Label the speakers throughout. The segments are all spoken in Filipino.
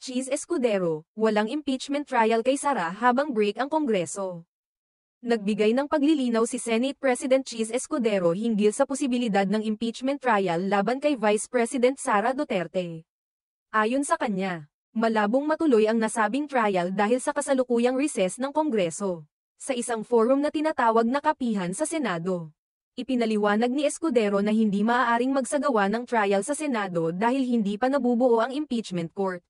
Speaker 1: Cheese Escudero, walang impeachment trial kay Sara habang break ang Kongreso. Nagbigay ng paglilinaw si Senate President Cheese Escudero hinggil sa posibilidad ng impeachment trial laban kay Vice President Sara Duterte. Ayon sa kanya, malabong matuloy ang nasabing trial dahil sa kasalukuyang recess ng Kongreso. Sa isang forum na tinatawag na kapihan sa Senado, ipinaliwanag ni Escudero na hindi maaaring magsagawa ng trial sa Senado dahil hindi pa nabubuo ang impeachment court.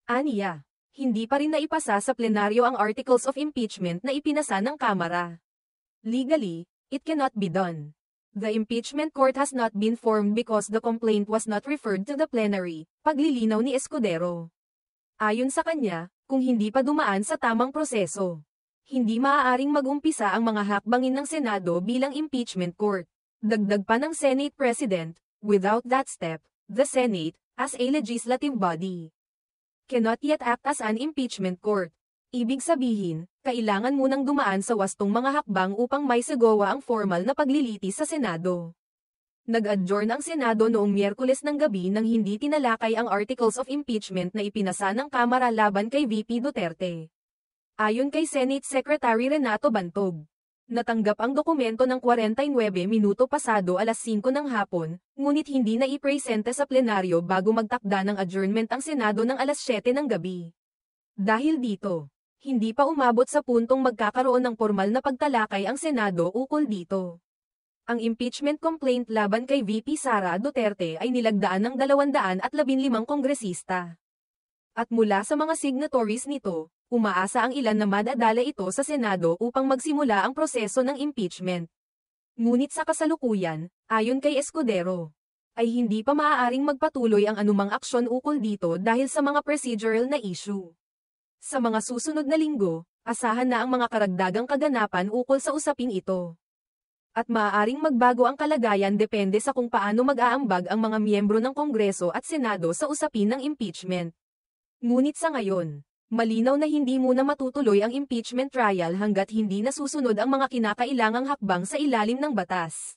Speaker 1: Aniya, hindi pa rin naipasa sa plenaryo ang articles of impeachment na ipinasa ng Kamara. Legally, it cannot be done. The impeachment court has not been formed because the complaint was not referred to the plenary, paglilinaw ni Escudero. Ayon sa kanya, kung hindi pa dumaan sa tamang proseso, hindi maaaring mag-umpisa ang mga hakbangin ng Senado bilang impeachment court. Dagdag pa ng Senate President, without that step, the Senate, as a legislative body, cannot yet act as an impeachment court. Ibig sabihin, kailangan munang dumaan sa wastong mga hakbang upang may sagawa ang formal na paglilitis sa Senado. Nag-adjourn ang Senado noong Miyerkules ng gabi nang hindi tinalakay ang articles of impeachment na ipinasa ng Kamara laban kay VP Duterte. Ayon kay Senate Secretary Renato Bantog, natanggap ang dokumento ng 49 minuto pasado alas 5 ng hapon, ngunit hindi na ipresente sa plenaryo bago magtakda ng adjournment ang Senado ng alas 7 ng gabi. Dahil dito, hindi pa umabot sa puntong magkakaroon ng formal na pagtalakay ang Senado ukol dito. Ang impeachment complaint laban kay VP Sara Duterte ay nilagdaan ng 215 kongresista. At mula sa mga signatories nito, umaasa ang ilan na madadala ito sa Senado upang magsimula ang proseso ng impeachment. Ngunit sa kasalukuyan, ayon kay Escudero, ay hindi pa maaaring magpatuloy ang anumang aksyon ukol dito dahil sa mga procedural na issue. Sa mga susunod na linggo, asahan na ang mga karagdagang kaganapan ukol sa usaping ito. At maaaring magbago ang kalagayan depende sa kung paano mag-aambag ang mga miyembro ng Kongreso at Senado sa usapin ng impeachment. Ngunit sa ngayon, malinaw na hindi muna matutuloy ang impeachment trial hanggat hindi nasusunod ang mga kinakailangang hakbang sa ilalim ng batas.